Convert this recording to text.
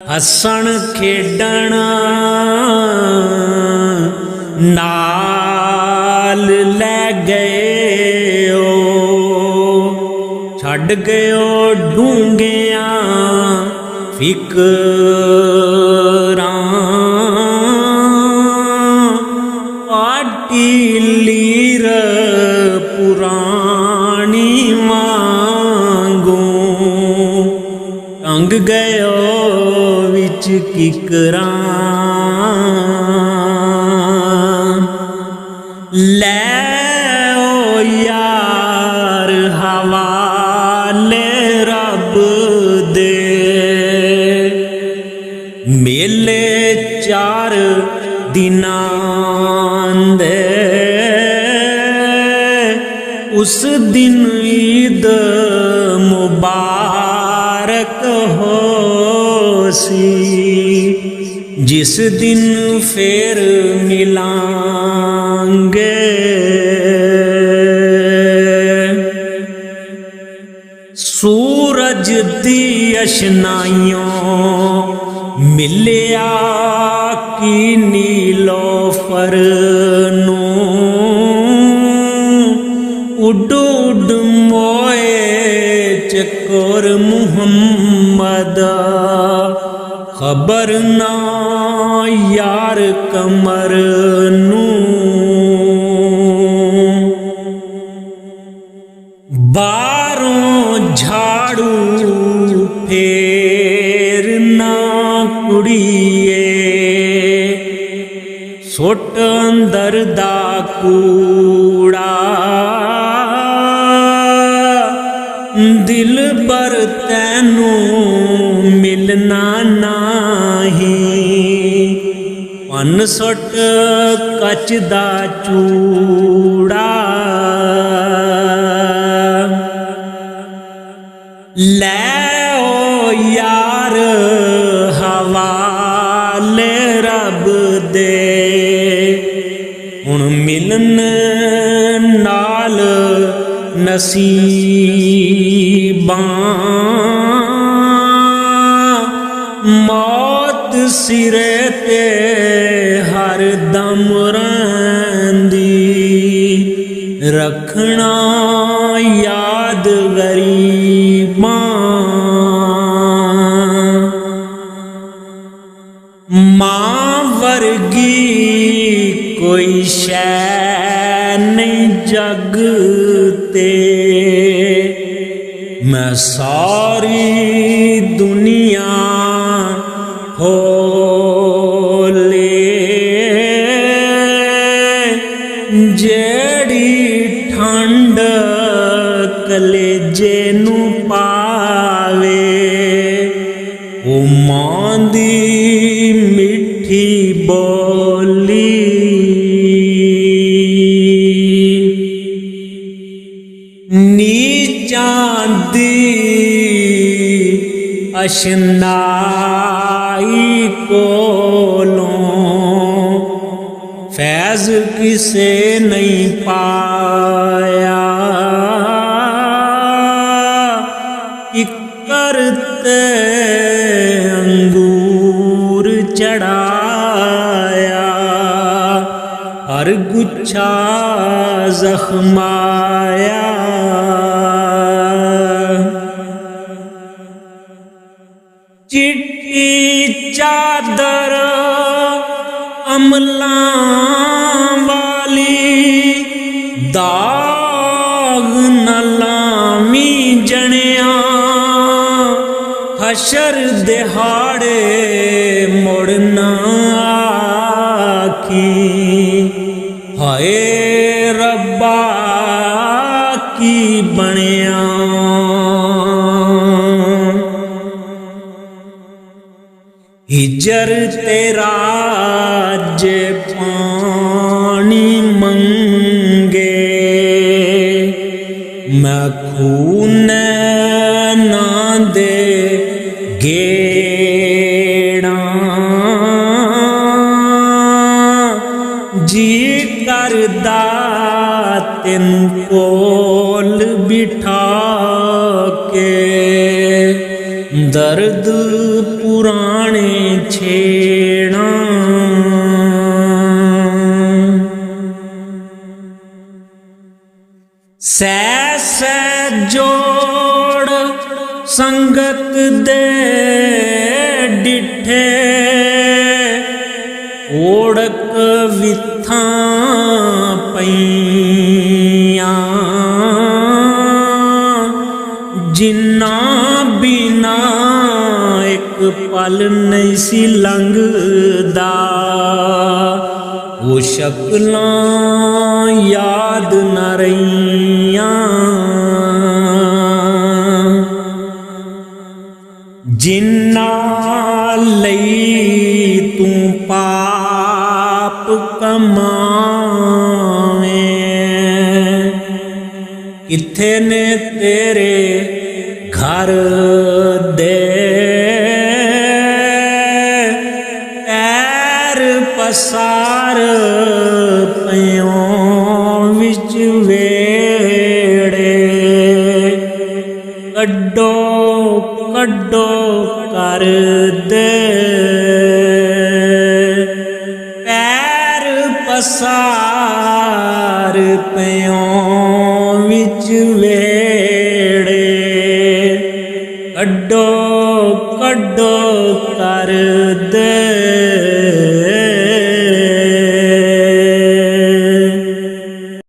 ਹੱਸਣ ਖੇਡਣ ਨਾਲ ਲੈ ਗਏ ਓ, ਛੱਡ ਗਇਓ ਡੂੰਘਿਆਂ ਫਿਕਰਾਂ। ਆਟੀ ਲੀਰ ਪੁਰਾਣੀ ਵਾਂਗੂ ਟੰਗ ਗਇਓ ਵਿੱਚ ਕਿਕਰਾਂ। ਲੈ ਓ ਯਾਰ ਹਵਾਲੇ ਰੱਬ ਦੇ, ਮੇਲੇ 4 ਦਿਨਾਂ ਦੇ। ਉਸ ਦਿਨ ਈਦ ਮੁਬਾਰਕ ਹੋਸੀ, ਜਿਸ ਦਿਨ ਫੇਰ ਮਿਲਾਂਗੇ। ਸੂਰਜ ਦੀ ਅਸ਼ਨਾਈਓਂ ਮਿਲਿਆ ਕੀ ਨੀਲੋਫਰ ਨੂੰ, ਉੱਡ ਉੱਡ ਮੋਏ ਚੱਕਰ ਮੁਹੰਮਦ। ਖਬਰ ਨਾ ਯਾਰ ਕਮਰ ਨੂੰ, ਬਾਹਰੋਂ ਝਾੜੂ ਫੇਰਨਾ ਕੁੜੀਏ, ਸੁੱਟ ਅੰਦਰ ਦਾ ਕੂੜਾ। ਦਿਲਬਰ ਤੈਨੂੰ ਮਿਲਣਾ ਨਹੀਂ, ਪੰਨ ਸੁੱਟ ਕੱਚ ਦਾ ਚੂੜਾ। ਲੈ ਓ ਯਾਰ ਹਵਾਲੇ ਰੱਬ ਦੇ, ਹੁਣ ਮਿਲਣ ਨਾਲ ਨਸੀਬਾਂ। ਮੌਤ ਸਿਰੇ ਤੇ ਹਰ ਦਮ ਰਹਿੰਦੀ, ਰੱਖਣਾ ਯਾਦ ਗਰੀਬਾਂ। ਮਾਂ ਵਰਗੀ ਕੋਈ ਸ਼ੈ ਨਹੀਂ ਜਗ ਤੇ, ਮੈਂ ਸਾਰੀ ਦੁਨੀਆ ਹੋਲੇ। ਜਿਹੜੀ ਠੰਡ ਕਲੇਜੇ ਨੂੰ ਪਾਵੇ, ਉਹ ਮਾਂ ਦੀ ਮਿੱਠੀ ਬੋਲੀ। ਨੀਚਾਂ ਦੀ ਅਸ਼ਨਾਈ ਕੋਲੋਂ ਫੈਜ਼ ਕਿਸੇ ਨਹੀਂ ਪਾਇਆ, ਕਿੱਕਰ ਤੇ ਅੰਗੂਰ ਚੜਾਇਆ, ਹਰ ਗੁੱਛਾ ਜ਼ਖਮਾਇਆ। ਚਿੱਟੀ ਚਾਦਰ ਅਮਲਾਂ ਵਾਲੀ, ਦਾਗ ਨਾ ਲਾਵੀਂ ਜਣਿਆ, ਹਸ਼ਰ ਦਿਹਾੜੇ ਮੁੜ ਨਾ ਆਖੀ। ਹਾਏ ਰੱਬਾ ਕੀ ਬਣਿਆ, ਹਿਜਰ ਤੇਰਾ ਜੇ ਪਾਣੀ ਮੰਗੇ, ਮੈਂ ਖੂਨ ਨਾ ਦੇ ਗੇੜਾਂ। ਜੀ ਕਰਦਾ ਤੈਨੂੰ ਕੋਲ ਬਿਠਾ ਕੇ, ਦਰਦ ਪੁਰਾਣੇ ਛੇੜਾਂ। ਸਹਿ ਸਹਿ ਜੋੜ ਸੰਗਤ ਦੇ ਡਿਠੇ, ਓੜਕ ਵਿਥਾਂ ਪਈਆਂ। ਜਿਨ੍ਹਾਂ ਬਿਨਾ ਇੱਕ ਪਲ ਨਹੀਂ ਸੀ ਲੰਘਦਾ, ਉਹ ਸ਼ਕਲਾਂ ਯਾਦ ਨਾ ਰਹੀਆਂ। ਜਿਨ੍ਹਾਂ ਲਈ ਤੂੰ ਪਾਪ ਕਮਾਵੇਂ, ਕਿੱਥੇ ਨੇ ਤੇਰੇ ਘਰ ਦੇ ਪੈਰ ਪਸਾਰ ਪਇਓ ਵਿੱਚ ਵੇੜੇ। ਕੱਢੋ ਕੱਢੋ ਕਰ ਦੇ ਪੈਰ ਪਸਾਰ ਪਇਓ ਵਿੱਚ ਵੇੜੇ। ਕੱਢੋ ਕੱਢੋ ਕਰ ਦੇ